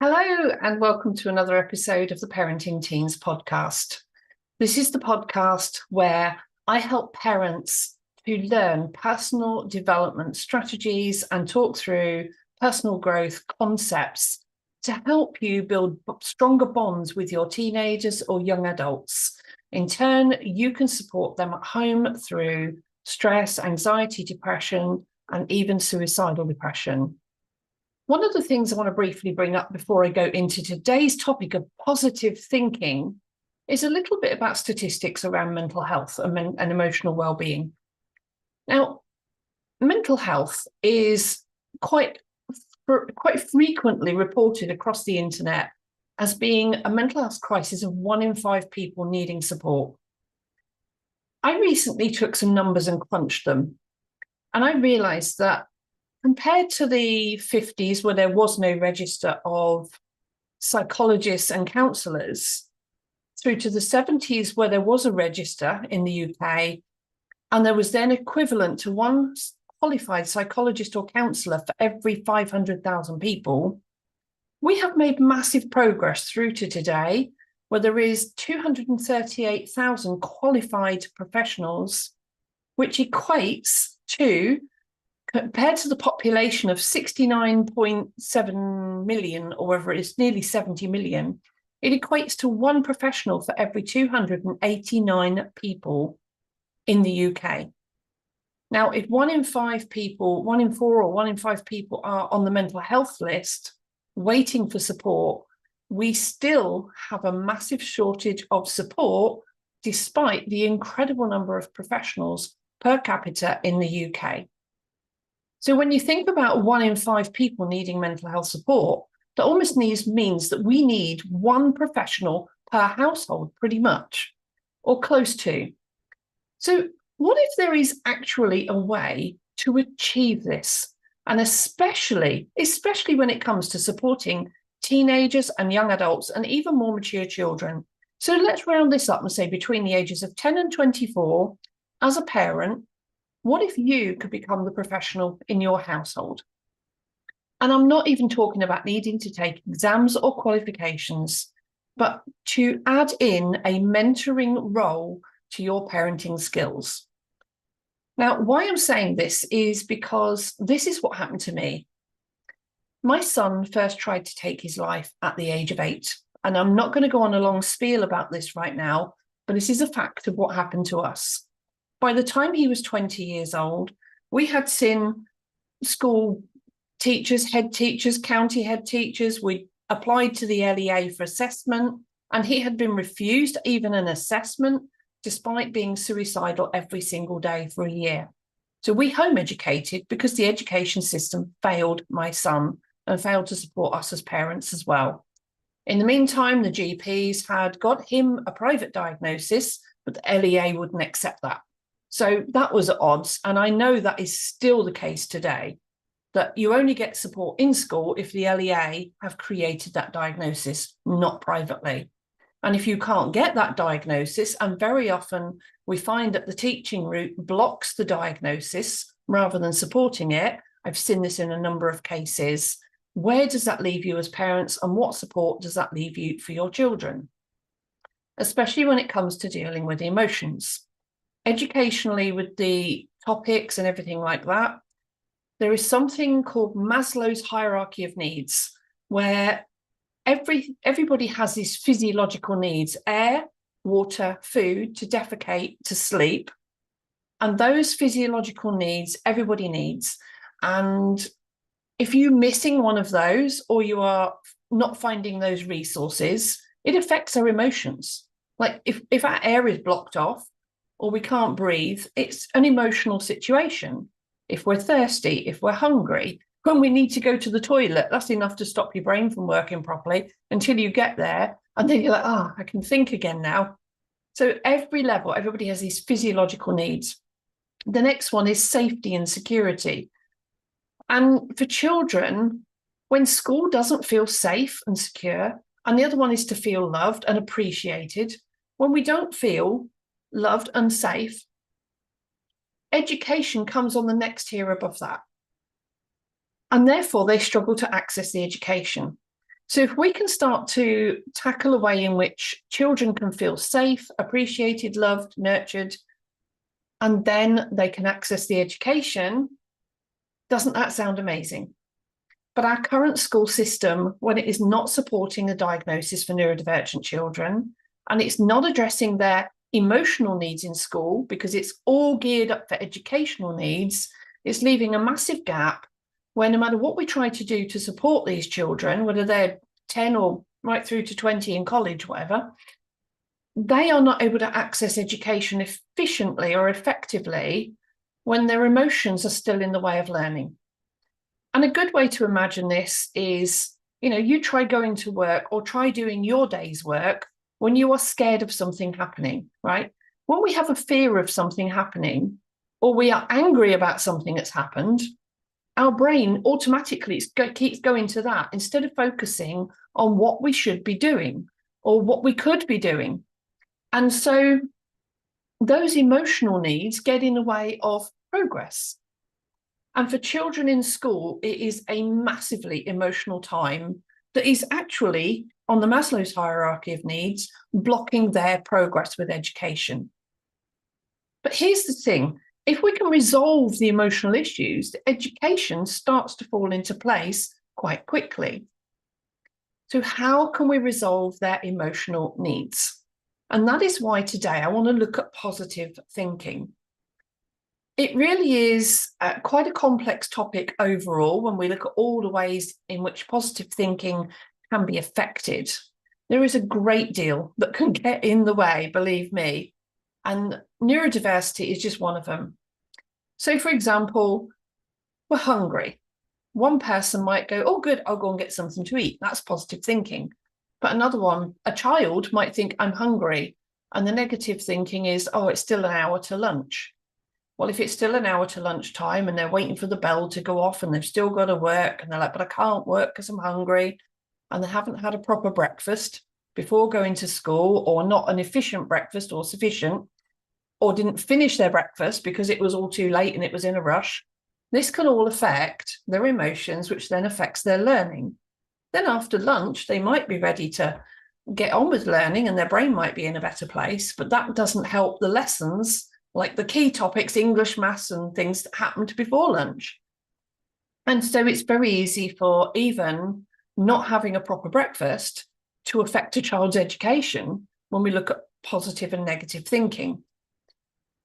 Hello, and welcome to another episode of the Parenting Teens podcast. This is the podcast where I help parents to learn personal development strategies and talk through personal growth concepts to help you build stronger bonds with your teenagers or young adults. In turn, you can support them at home through stress, anxiety, depression, and even suicidal depression. One of the things I want to briefly bring up before I go into today's topic of positive thinking is a little bit about statistics around mental health and emotional well-being. Now, mental health is quite frequently reported across the internet as being a mental health crisis of 1 in 5 people needing support. I recently took some numbers and crunched them, and I realized that compared to the 50s, where there was no register of psychologists and counsellors, through to the 70s, where there was a register in the UK, and there was then equivalent to one qualified psychologist or counsellor for every 500,000 people, we have made massive progress through to today, where there is 238,000 qualified professionals, which equates to, compared to the population of 69.7 million, or whatever it is, nearly 70 million, it equates to one professional for every 289 people in the UK. Now, if 1 in 5 people, 1 in 4 or 1 in 5 people are on the mental health list waiting for support, we still have a massive shortage of support despite the incredible number of professionals per capita in the UK. So when you think about 1 in 5 people needing mental health support, that almost means that we need one professional per household, pretty much, or close to. So what if there is actually a way to achieve this? And especially when it comes to supporting teenagers and young adults and even more mature children. So let's round this up and say between the ages of 10 and 24, as a parent, what if you could become the professional in your household? And I'm not even talking about needing to take exams or qualifications, but to add in a mentoring role to your parenting skills. Now, why I'm saying this is because this is what happened to me. My son first tried to take his life at the age of 8, and I'm not going to go on a long spiel about this right now, but this is a fact of what happened to us. By the time he was 20 years old, we had seen school teachers, head teachers, county head teachers. We applied to the LEA for assessment, and he had been refused even an assessment, despite being suicidal every single day for a year. So we home educated because the education system failed my son and failed to support us as parents as well. In the meantime, the GPs had got him a private diagnosis, but the LEA wouldn't accept that. So that was at odds. And I know that is still the case today, that you only get support in school if the LEA have created that diagnosis, not privately. And if you can't get that diagnosis, and very often we find that the teaching route blocks the diagnosis rather than supporting it, I've seen this in a number of cases, where does that leave you as parents, and what support does that leave you for your children? Especially when it comes to dealing with emotions. Educationally, with the topics and everything like that, there is something called Maslow's hierarchy of needs, where everybody has these physiological needs: air, water, food, to defecate, to sleep. And those physiological needs, everybody needs. And if you're missing one of those, or you are not finding those resources, it affects our emotions. Like if our air is blocked off, or we can't breathe, it's an emotional situation. If we're thirsty, if we're hungry, when we need to go to the toilet, that's enough to stop your brain from working properly until you get there. And then you're like, oh, I can think again now. So every level, everybody has these physiological needs. The next one is safety and security. And for children, when school doesn't feel safe and secure, and the other one is to feel loved and appreciated, when we don't feel loved and safe, education comes on the next tier above that. And therefore, they struggle to access the education. So if we can start to tackle a way in which children can feel safe, appreciated, loved, nurtured, and then they can access the education, doesn't that sound amazing? But our current school system, when it is not supporting the diagnosis for neurodivergent children, and it's not addressing their emotional needs in school because it's all geared up for educational needs, it's leaving a massive gap where no matter what we try to do to support these children, whether they're 10 or right through to 20 in college, whatever, they are not able to access education efficiently or effectively when their emotions are still in the way of learning. And a good way to imagine this is, you try going to work or try doing your day's work when you are scared of something happening, right? When we have a fear of something happening, or we are angry about something that's happened, our brain automatically keeps going to that instead of focusing on what we should be doing or what we could be doing. And so those emotional needs get in the way of progress. And for children in school, it is a massively emotional time that is actually, on the Maslow's hierarchy of needs, blocking their progress with education. But here's the thing. If we can resolve the emotional issues, the education starts to fall into place quite quickly. So how can we resolve their emotional needs? And that is why today I want to look at positive thinking. It really is quite a complex topic overall when we look at all the ways in which positive thinking can be affected. There is a great deal that can get in the way, believe me, and neurodiversity is just one of them. So, for example, we're hungry. One person might go, oh, good, I'll go and get something to eat. That's positive thinking. But another one, a child might think, I'm hungry. And the negative thinking is, oh, it's still an hour to lunch. Well, if it's still an hour to lunchtime and they're waiting for the bell to go off and they've still got to work and they're like, but I can't work because I'm hungry, and they haven't had a proper breakfast before going to school, or not an efficient breakfast or sufficient, or didn't finish their breakfast because it was all too late and it was in a rush, this can all affect their emotions, which then affects their learning. Then after lunch, they might be ready to get on with learning and their brain might be in a better place, but that doesn't help the lessons, like the key topics, English, maths, and things that happened before lunch. And so it's very easy for even not having a proper breakfast to affect a child's education when we look at positive and negative thinking.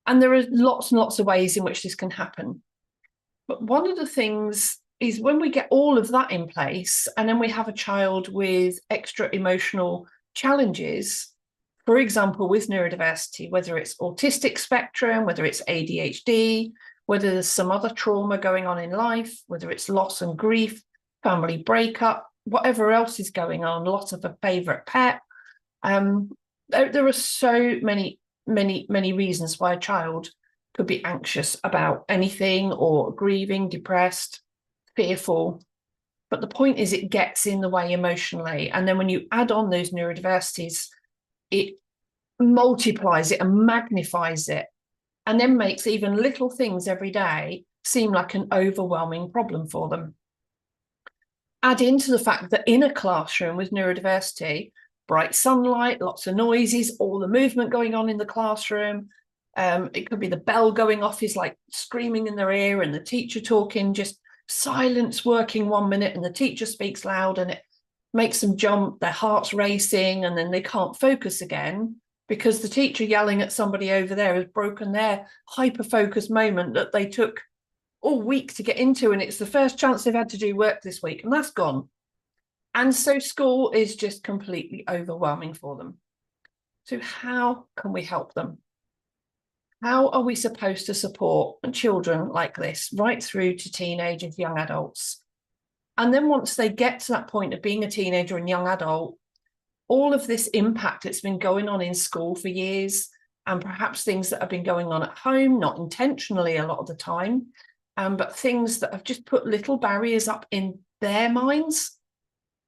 And there are lots and lots of ways in which this can happen. But one of the things is when we get all of that in place, and then we have a child with extra emotional challenges, for example, with neurodiversity, whether it's autistic spectrum, whether it's ADHD, whether there's some other trauma going on in life, whether it's loss and grief, family breakup, whatever else is going on, loss of a favorite pet. There are so many reasons why a child could be anxious about anything, or grieving, depressed, fearful. But the point is, it gets in the way emotionally. And then when you add on those neurodiversities, it multiplies it and magnifies it, and then makes even little things every day seem like an overwhelming problem for them. Add into the fact that in a classroom with neurodiversity, bright sunlight, lots of noises, all the movement going on in the classroom. It could be the bell going off is like screaming in their ear, and the teacher talking, just silence working 1 minute, and the teacher speaks loud and it makes them jump, their heart's racing, and then they can't focus again because the teacher yelling at somebody over there has broken their hyper-focused moment that they took all week to get into, and it's the first chance they've had to do work this week, and that's gone. And so school is just completely overwhelming for them. So how can we help them? How are we supposed to support children like this right through to teenagers, young adults? And then once they get to that point of being a teenager and young adult, all of this impact that's been going on in school for years, and perhaps things that have been going on at home, not intentionally a lot of the time, but things that have just put little barriers up in their minds,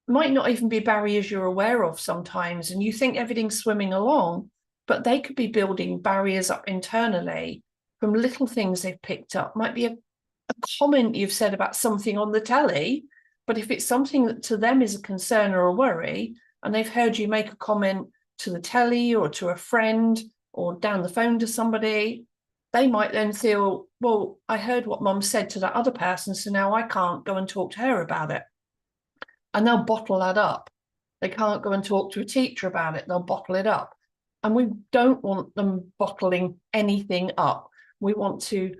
might not even be barriers you're aware of sometimes, and you think everything's swimming along, but they could be building barriers up internally from little things they've picked up. Might be a comment you've said about something on the telly But if it's something that to them is a concern or a worry, and they've heard you make a comment to the telly or to a friend or down the phone to somebody, they might then feel, well, I heard what mum said to that other person, so now I can't go and talk to her about it. And they'll bottle that up. They can't go and talk to a teacher about it. They'll bottle it up. And we don't want them bottling anything up. We want to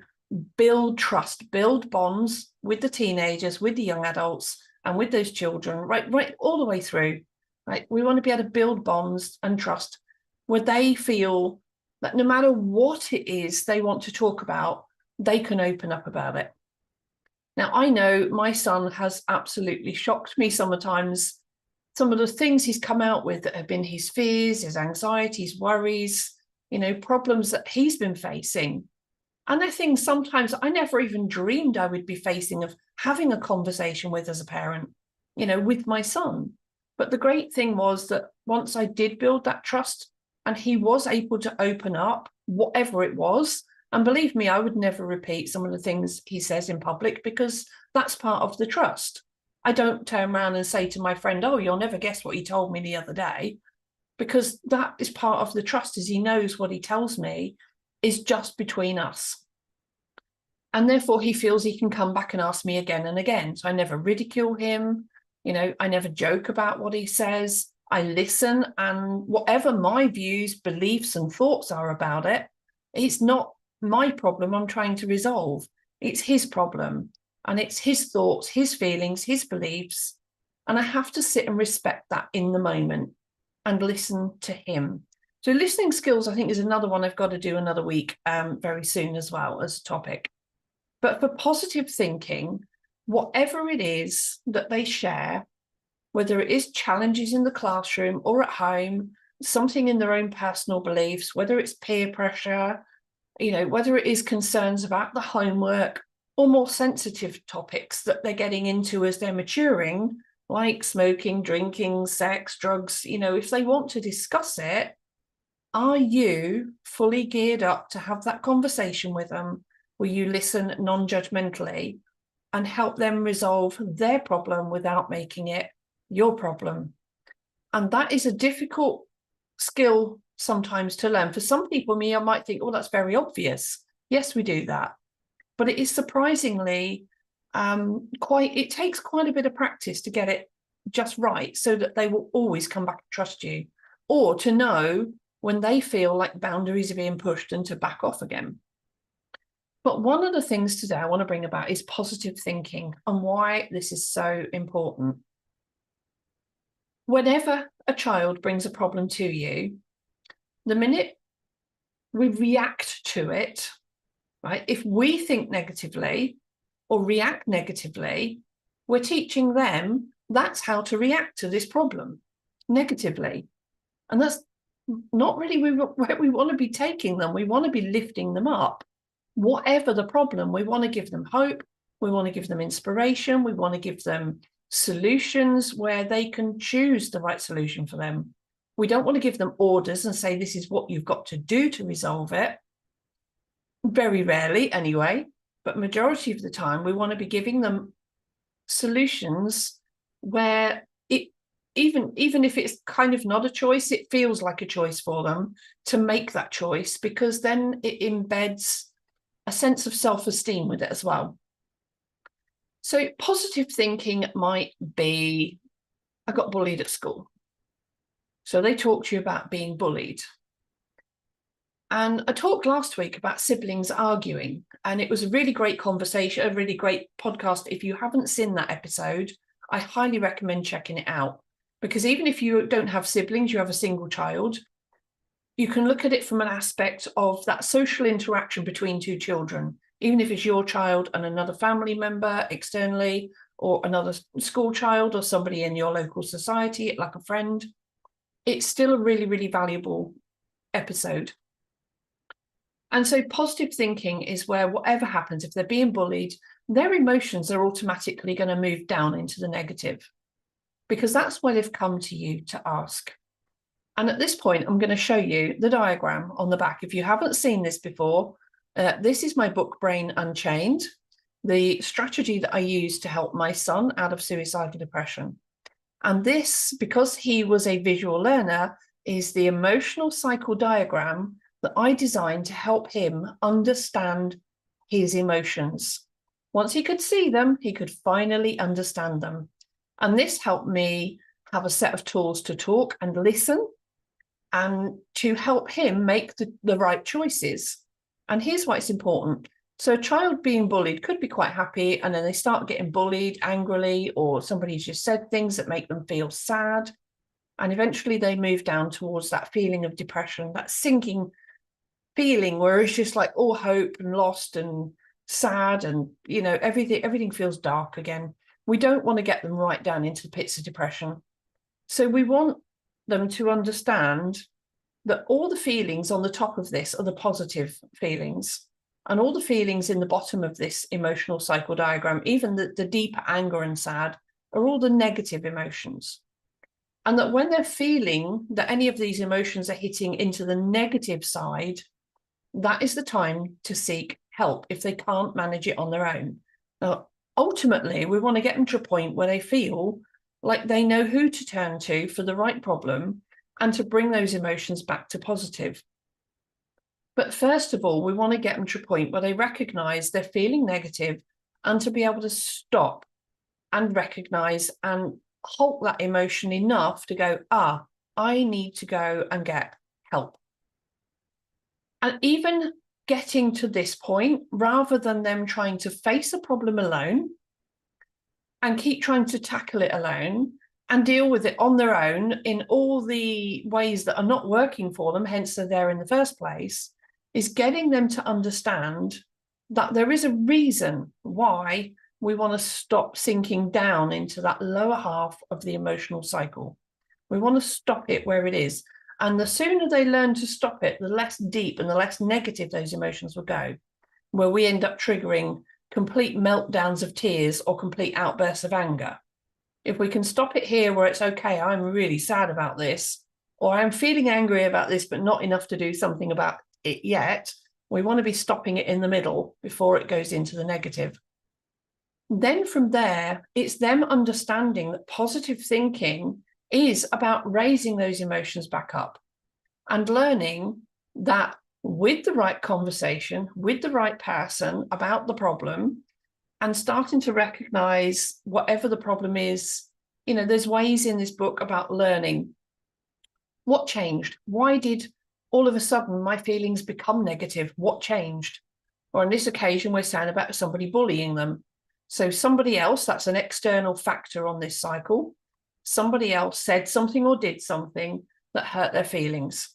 build trust, build bonds with the teenagers, with the young adults, and with those children, right all the way through. Right? We want to be able to build bonds and trust where they feel that no matter what it is they want to talk about, they can open up about it. Now, I know my son has absolutely shocked me sometimes. Some of the things he's come out with that have been his fears, his anxieties, worries, problems that he's been facing. And they're things sometimes I never even dreamed I would be facing, of having a conversation with as a parent, with my son. But the great thing was that once I did build that trust and he was able to open up, whatever it was, and believe me, I would never repeat some of the things he says in public, because that's part of the trust. I don't turn around and say to my friend, oh, you'll never guess what he told me the other day, because that is part of the trust, is he knows what he tells me is just between us. And therefore he feels he can come back and ask me again and again. So I never ridicule him. I never joke about what he says. I listen, and whatever my views, beliefs and thoughts are about it, it's not my problem I'm trying to resolve. It's his problem, and it's his thoughts, his feelings, his beliefs. And I have to sit and respect that in the moment and listen to him. So listening skills, I think, is another one I've got to do another week very soon as well as a topic. But for positive thinking, whatever it is that they share, whether it is challenges in the classroom or at home, something in their own personal beliefs, whether it's peer pressure, whether it is concerns about the homework or more sensitive topics that they're getting into as they're maturing, like smoking, drinking, sex, drugs, if they want to discuss it, are you fully geared up to have that conversation with them? Will you listen non-judgmentally and help them resolve their problem without making it your problem? And that is a difficult skill sometimes to learn. For some people, I might think, oh, that's very obvious. Yes, we do that. But it is surprisingly it takes quite a bit of practice to get it just right, so that they will always come back and trust you, or to know when they feel like boundaries are being pushed and to back off again. But one of the things today I want to bring about is positive thinking, and why this is so important. Whenever a child brings a problem to you, the minute we react to it, right, if we think negatively or react negatively, we're teaching them that's how to react to this problem, negatively. And that's not really where we want to be taking them. We want to be lifting them up. Whatever the problem, we want to give them hope. We want to give them inspiration. We want to give them solutions where they can choose the right solution for them. We don't want to give them orders and say, this is what you've got to do to resolve it. Very rarely anyway, but majority of the time, we want to be giving them solutions where even if it's kind of not a choice, it feels like a choice for them to make that choice, because then it embeds a sense of self-esteem with it as well. So positive thinking might be, I got bullied at school. So they talk to you about being bullied. And I talked last week about siblings arguing, and it was a really great conversation, a really great podcast. If you haven't seen that episode, I highly recommend checking it out, because even if you don't have siblings, you have a single child, you can look at it from an aspect of that social interaction between two children, even if it's your child and another family member externally, or another school child, or somebody in your local society, like a friend. It's still a really, really valuable episode. And so positive thinking is where whatever happens, if they're being bullied, their emotions are automatically going to move down into the negative, because that's where they've come to you to ask. And at this point, I'm going to show you the diagram on the back. If you haven't seen this before, this is my book, Brain Unchained. the strategy that I used to help my son out of suicidal depression. And this, because he was a visual learner, is the emotional cycle diagram that I designed to help him understand his emotions. Once he could see them, he could finally understand them. And this helped me have a set of tools to talk and listen and to help him make the right choices. And here's why it's important. So a child being bullied could be quite happy, and then they start getting bullied angrily, or somebody's just said things that make them feel sad. And eventually they move down towards that feeling of depression, that sinking feeling where it's just like all hope and lost and sad, and everything feels dark again. We don't want to get them right down into the pits of depression. So we want them to understand that all the feelings on the top of this are the positive feelings, and all the feelings in the bottom of this emotional cycle diagram, even the deeper anger and sad, are all the negative emotions. And that when they're feeling that any of these emotions are hitting into the negative side, that is the time to seek help if they can't manage it on their own. Now, ultimately, we want to get them to a point where they feel like they know who to turn to for the right problem and to bring those emotions back to positive. But first of all, we want to get them to a point where they recognize they're feeling negative, and to be able to stop and recognize and halt that emotion enough to go, I need to go and get help. And even getting to this point, rather than them trying to face a problem alone and keep trying to tackle it alone and deal with it on their own in all the ways that are not working for them, hence they're there in the first place, is getting them to understand that there is a reason why we want to stop sinking down into that lower half of the emotional cycle. We want to stop it where it is. And the sooner they learn to stop it, the less deep and the less negative those emotions will go, where we end up triggering complete meltdowns of tears or complete outbursts of anger. If we can stop it here where it's okay, I'm really sad about this, or I'm feeling angry about this, but not enough to do something about it yet, we want to be stopping it in the middle before it goes into the negative. Then from there, it's them understanding that positive thinking is about raising those emotions back up and learning that with the right conversation, with the right person about the problem, and starting to recognize whatever the problem is. There's ways in this book about learning what changed. Why did all of a sudden my feelings become negative? What changed? Or on this occasion, we're saying about somebody bullying them. So somebody else, that's an external factor on this cycle, somebody else said something or did something that hurt their feelings.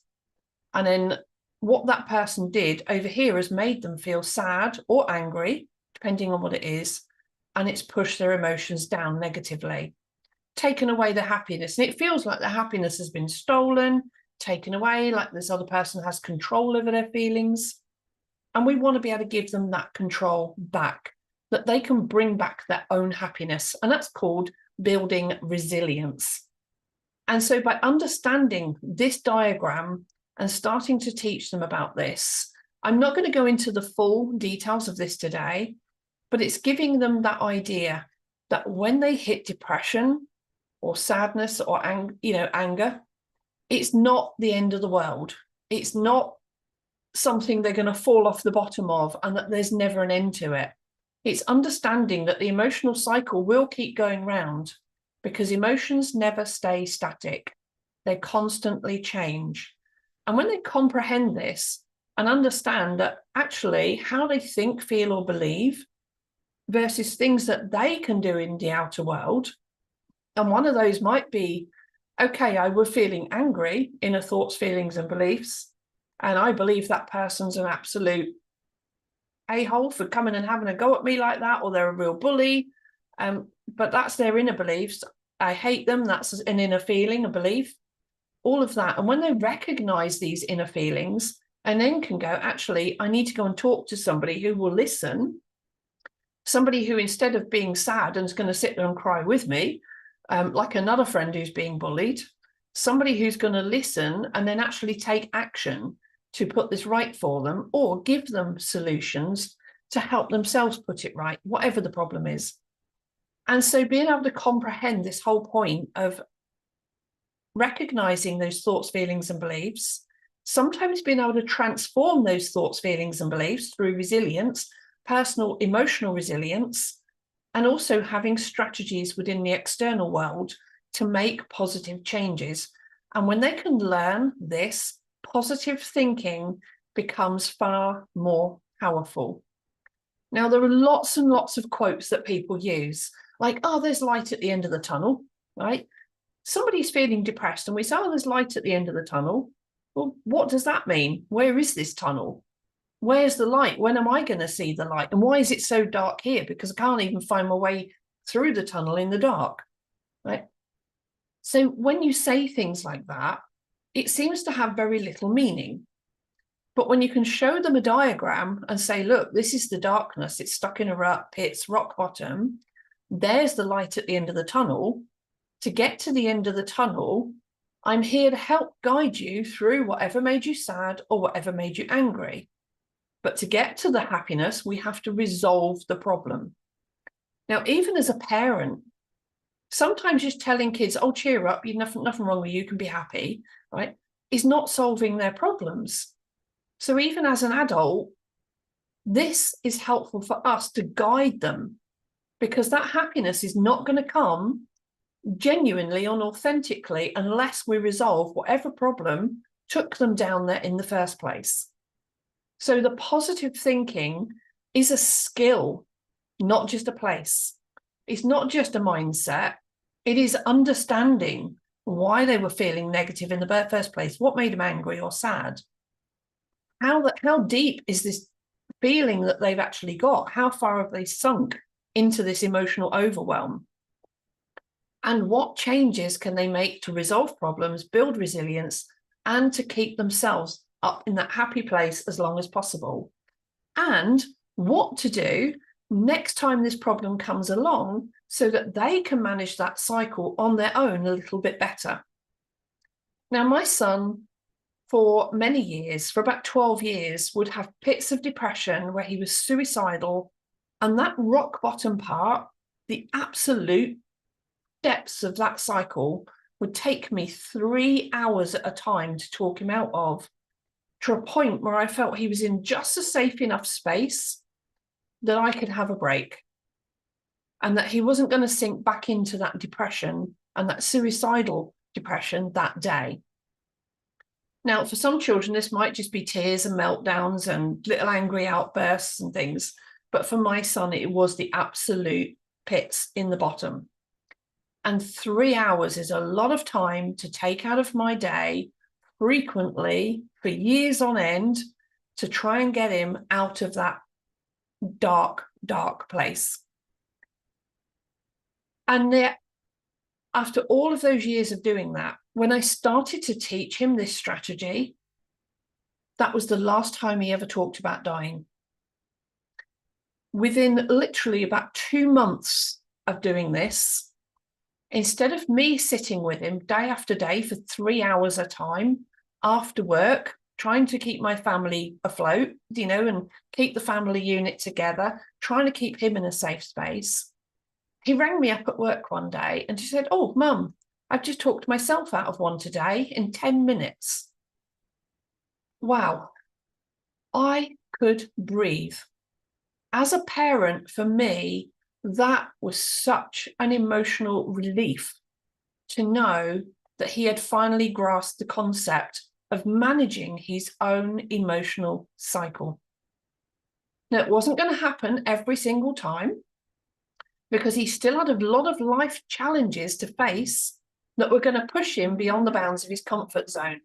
And then what that person did over here has made them feel sad or angry, depending on what it is, and it's pushed their emotions down negatively, taken away their happiness. And it feels like their happiness has been stolen, taken away, like this other person has control over their feelings. And we want to be able to give them that control back, that they can bring back their own happiness. And that's called building resilience. And so by understanding this diagram and starting to teach them about this, I'm not going to go into the full details of this today, but it's giving them that idea that when they hit depression or sadness or anger, it's not the end of the world. It's not something they're going to fall off the bottom of and that there's never an end to it. It's understanding that the emotional cycle will keep going round, because emotions never stay static. They constantly change. And when they comprehend this and understand that actually how they think, feel, or believe versus things that they can do in the outer world, and one of those might be, okay, I was feeling angry, inner thoughts, feelings, and beliefs, and I believe that person's an absolute a-hole for coming and having a go at me like that, or they're a real bully. But that's their inner beliefs. I hate them. That's an inner feeling, a belief, all of that. And when they recognize these inner feelings and then can go, actually, I need to go and talk to somebody who will listen, somebody who, instead of being sad and is going to sit there and cry with me, like another friend who's being bullied, somebody who's going to listen and then actually take action to put this right for them, or give them solutions to help themselves put it right, whatever the problem is. And so being able to comprehend this whole point of recognizing those thoughts, feelings, and beliefs, sometimes being able to transform those thoughts, feelings, and beliefs through resilience, personal emotional resilience, and also having strategies within the external world to make positive changes. And when they can learn this, positive thinking becomes far more powerful. Now, there are lots and lots of quotes that people use, like, oh, there's light at the end of the tunnel, right? Somebody's feeling depressed and we say, oh, there's light at the end of the tunnel. Well, what does that mean? Where is this tunnel? Where's the light? When am I going to see the light? And why is it so dark here? Because I can't even find my way through the tunnel in the dark, right? So when you say things like that, it seems to have very little meaning. But when you can show them a diagram and say, look, this is the darkness, it's stuck in a rut, it's rock bottom, there's the light at the end of the tunnel. To get to the end of the tunnel, I'm here to help guide you through whatever made you sad or whatever made you angry. But to get to the happiness, we have to resolve the problem. Now, even as a parent, sometimes just telling kids, oh, cheer up, you've nothing wrong with you, can be happy, right, is not solving their problems. So even as an adult, this is helpful for us to guide them, because that happiness is not going to come genuinely and authentically unless we resolve whatever problem took them down there in the first place. So the positive thinking is a skill, not just a place. It's not just a mindset. It is understanding why they were feeling negative in the first place, what made them angry or sad. How deep is this feeling that they've actually got? How far have they sunk into this emotional overwhelm? And what changes can they make to resolve problems, build resilience, and to keep themselves up in that happy place as long as possible? And what to do next time this problem comes along so that they can manage that cycle on their own a little bit better. Now, my son, for many years, for about 12 years, would have pits of depression where he was suicidal. And that rock bottom part, the absolute depths of that cycle, would take me 3 hours at a time to talk him out of, to a point where I felt he was in just a safe enough space that I could have a break, and that he wasn't going to sink back into that depression and that suicidal depression that day. Now, for some children, this might just be tears and meltdowns and little angry outbursts and things. But for my son, it was the absolute pits in the bottom. And 3 hours is a lot of time to take out of my day frequently for years on end to try and get him out of that dark, dark place. And yet, after all of those years of doing that, when I started to teach him this strategy, that was the last time he ever talked about dying. Within literally about 2 months of doing this, instead of me sitting with him day after day for 3 hours at a time after work, trying to keep my family afloat, and keep the family unit together, trying to keep him in a safe space, he rang me up at work one day and he said, oh, Mum, I've just talked myself out of one today in 10 minutes. Wow, I could breathe. As a parent, for me, that was such an emotional relief to know that he had finally grasped the concept of managing his own emotional cycle. Now, it wasn't going to happen every single time, because he still had a lot of life challenges to face that were going to push him beyond the bounds of his comfort zone.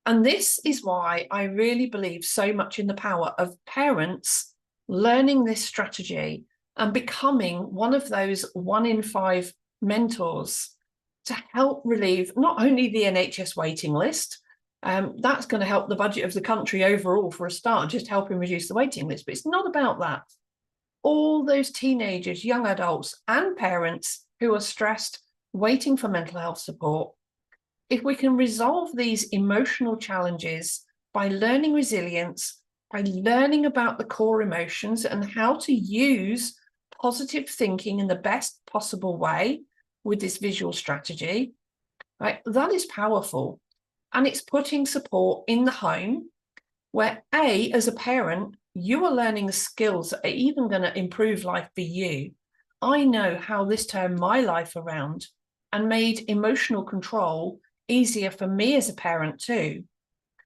And this is why I really believe so much in the power of parents learning this strategy and becoming one of those 1 in 5 mentors to help relieve not only the NHS waiting list, that's going to help the budget of the country overall for a start, just helping reduce the waiting list, but it's not about that. All those teenagers, young adults, and parents who are stressed, waiting for mental health support, if we can resolve these emotional challenges by learning resilience by learning about the core emotions and how to use positive thinking in the best possible way with this visual strategy, right? That is powerful. And it's putting support in the home where as a parent, you are learning skills that are even going to improve life for you. I know how this turned my life around and made emotional control easier for me as a parent too,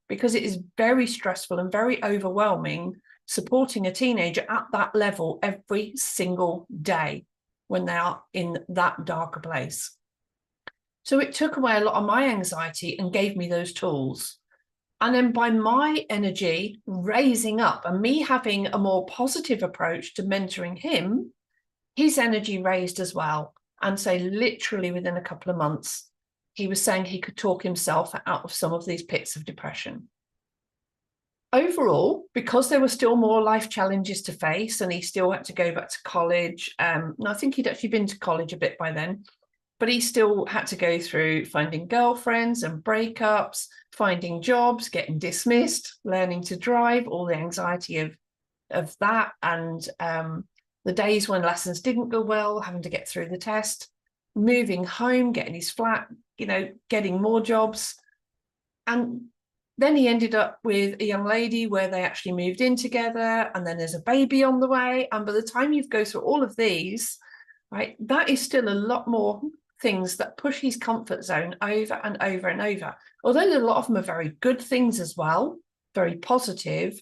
because it is very stressful and very overwhelming supporting a teenager at that level every single day when they are in that darker place. So it took away a lot of my anxiety and gave me those tools. And then by my energy raising up and me having a more positive approach to mentoring him, his energy raised as well. And so literally within a couple of months, he was saying he could talk himself out of some of these pits of depression. Overall, because there were still more life challenges to face and he still had to go back to college, and I think he'd actually been to college a bit by then, but he still had to go through finding girlfriends and breakups, finding jobs, getting dismissed, learning to drive, all the anxiety of that, and the days when lessons didn't go well, having to get through the test, moving home, getting his flat, getting more jobs. And then he ended up with a young lady where they actually moved in together, and then there's a baby on the way. And by the time you go through all of these, right, that is still a lot more things that push his comfort zone over and over and over. Although a lot of them are very good things as well, very positive,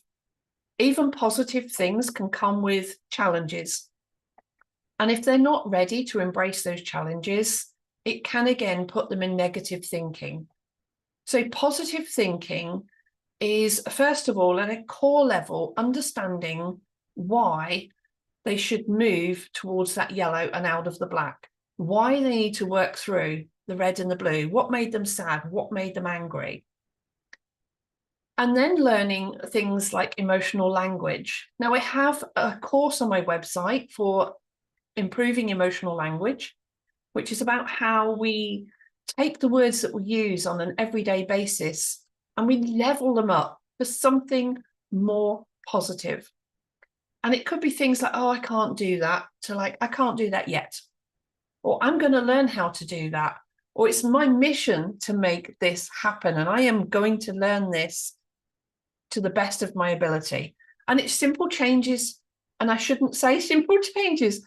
even positive things can come with challenges. And if they're not ready to embrace those challenges, it can again put them in negative thinking. So positive thinking is, first of all, at a core level, understanding why they should move towards that yellow and out of the black, why they need to work through the red and the blue, what made them sad, what made them angry. And then learning things like emotional language. Now, I have a course on my website for improving emotional language, which is about how we take the words that we use on an everyday basis and we level them up for something more positive. And it could be things like, oh, I can't do that, to like, I can't do that yet. Or I'm going to learn how to do that. Or it's my mission to make this happen. And I am going to learn this to the best of my ability. And it's simple changes. And I shouldn't say simple changes,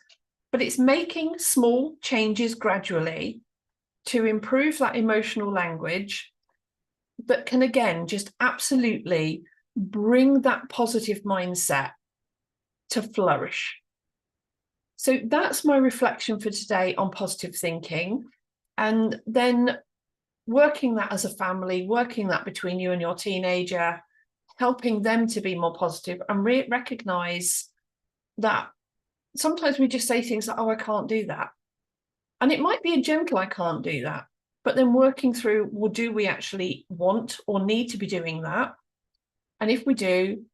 but it's making small changes gradually to improve that emotional language that can, again, just absolutely bring that positive mindset to flourish. So that's my reflection for today on positive thinking. And then working that as a family, working that between you and your teenager, helping them to be more positive and recognize that sometimes we just say things like, oh, I can't do that. And it might be a gentle, I can't do that. But then working through, well, do we actually want or need to be doing that? And if we do,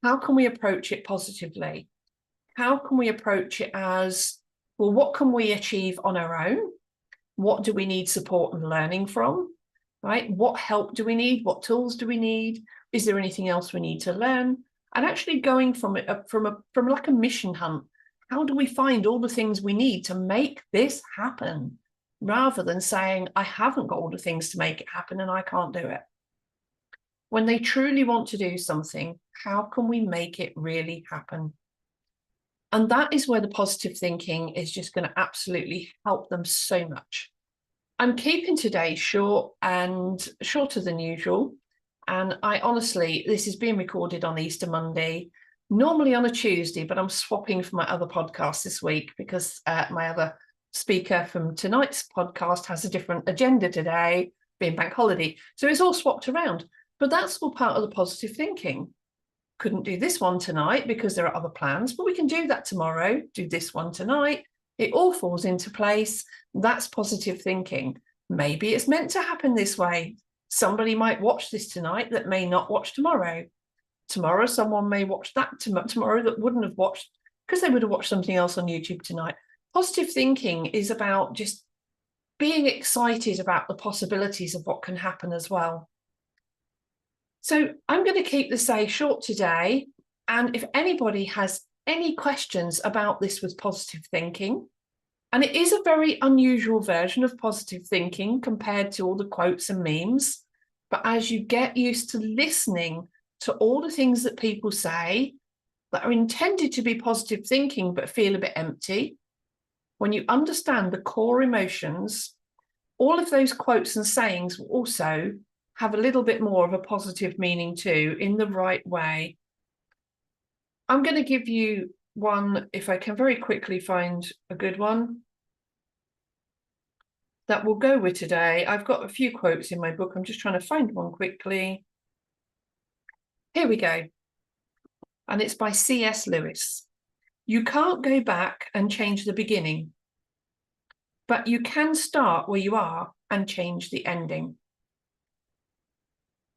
how can we approach it positively? How can we approach it as, well, what can we achieve on our own? What do we need support and learning from? Right? What help do we need? What tools do we need? Is there anything else we need to learn? And actually going from like a mission hunt. How do we find all the things we need to make this happen? Rather than saying, I haven't got all the things to make it happen and I can't do it. When they truly want to do something, how can we make it really happen? And that is where the positive thinking is just going to absolutely help them so much. I'm keeping today short and shorter than usual. And I honestly, this is being recorded on Easter Monday, normally on a Tuesday, but I'm swapping for my other podcast this week because my other speaker from tonight's podcast has a different agenda today, being bank holiday. So it's all swapped around, but that's all part of the positive thinking. Couldn't do this one tonight because there are other plans, but we can do that tomorrow, do this one tonight. It all falls into place. That's positive thinking. Maybe it's meant to happen this way. Somebody might watch this tonight that may not watch tomorrow. Tomorrow, someone may watch that tomorrow that wouldn't have watched because they would have watched something else on YouTube tonight. Positive thinking is about just being excited about the possibilities of what can happen as well. So I'm going to keep the say short today. And if anybody has any questions about this with positive thinking, and it is a very unusual version of positive thinking compared to all the quotes and memes, but as you get used to listening to all the things that people say that are intended to be positive thinking but feel a bit empty, when you understand the core emotions, all of those quotes and sayings will also have a little bit more of a positive meaning too, in the right way. I'm going to give you one, if I can very quickly find a good one that will go with today. I've got a few quotes in my book. I'm just trying to find one quickly. Here we go. And it's by C.S. Lewis. You can't go back and change the beginning, but you can start where you are and change the ending.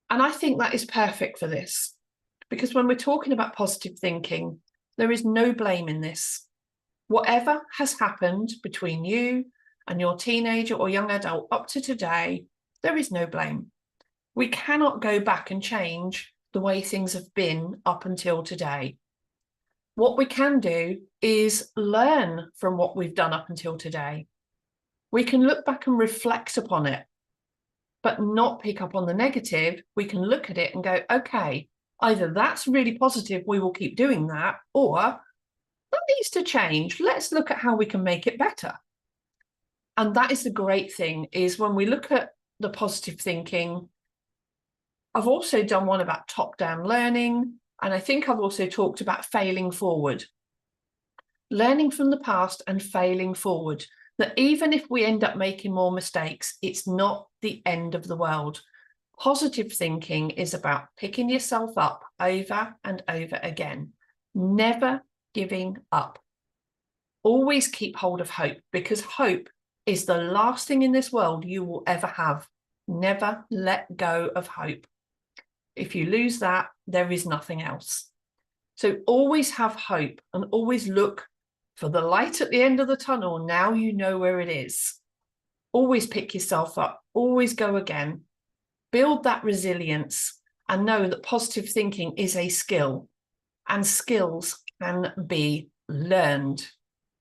And I think that is perfect for this, because when we're talking about positive thinking, there is no blame in this. Whatever has happened between you and your teenager or young adult up to today, there is no blame. We cannot go back and change the way things have been up until today. What we can do is learn from what we've done up until today. We can look back and reflect upon it, but not pick up on the negative. We can look at it and go, okay, either that's really positive, we will keep doing that, or that needs to change. Let's look at how we can make it better. And that is the great thing, is when we look at the positive thinking, I've also done one about top-down learning, and I think I've also talked about failing forward. Learning from the past and failing forward, that even if we end up making more mistakes, it's not the end of the world. Positive thinking is about picking yourself up over and over again, never giving up. Always keep hold of hope, because hope is the last thing in this world you will ever have. Never let go of hope. If you lose that, there is nothing else. So always have hope and always look for the light at the end of the tunnel. Now you know where it is. Always pick yourself up, always go again. Build that resilience and know that positive thinking is a skill, and skills can be learned.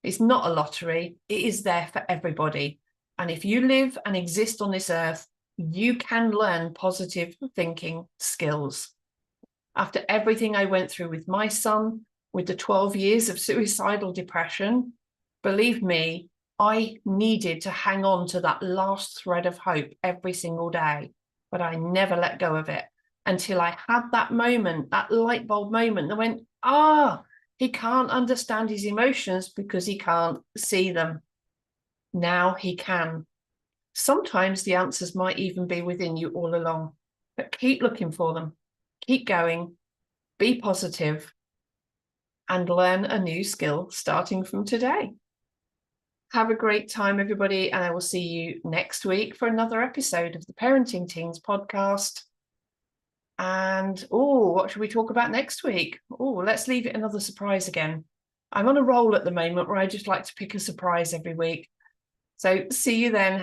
It's not a lottery. It is there for everybody. And if you live and exist on this earth, you can learn positive thinking skills. After everything I went through with my son, with the 12 years of suicidal depression, believe me, I needed to hang on to that last thread of hope every single day, but I never let go of it until I had that moment, that light bulb moment that went, he can't understand his emotions because he can't see them. Now he can. Sometimes the answers might even be within you all along, but keep looking for them. Keep going, be positive, and learn a new skill starting from today. Have a great time, everybody, and I will see you next week for another episode of the Parenting Teens podcast. And, what should we talk about next week? Let's leave it another surprise again. I'm on a roll at the moment where I just like to pick a surprise every week. So see you then.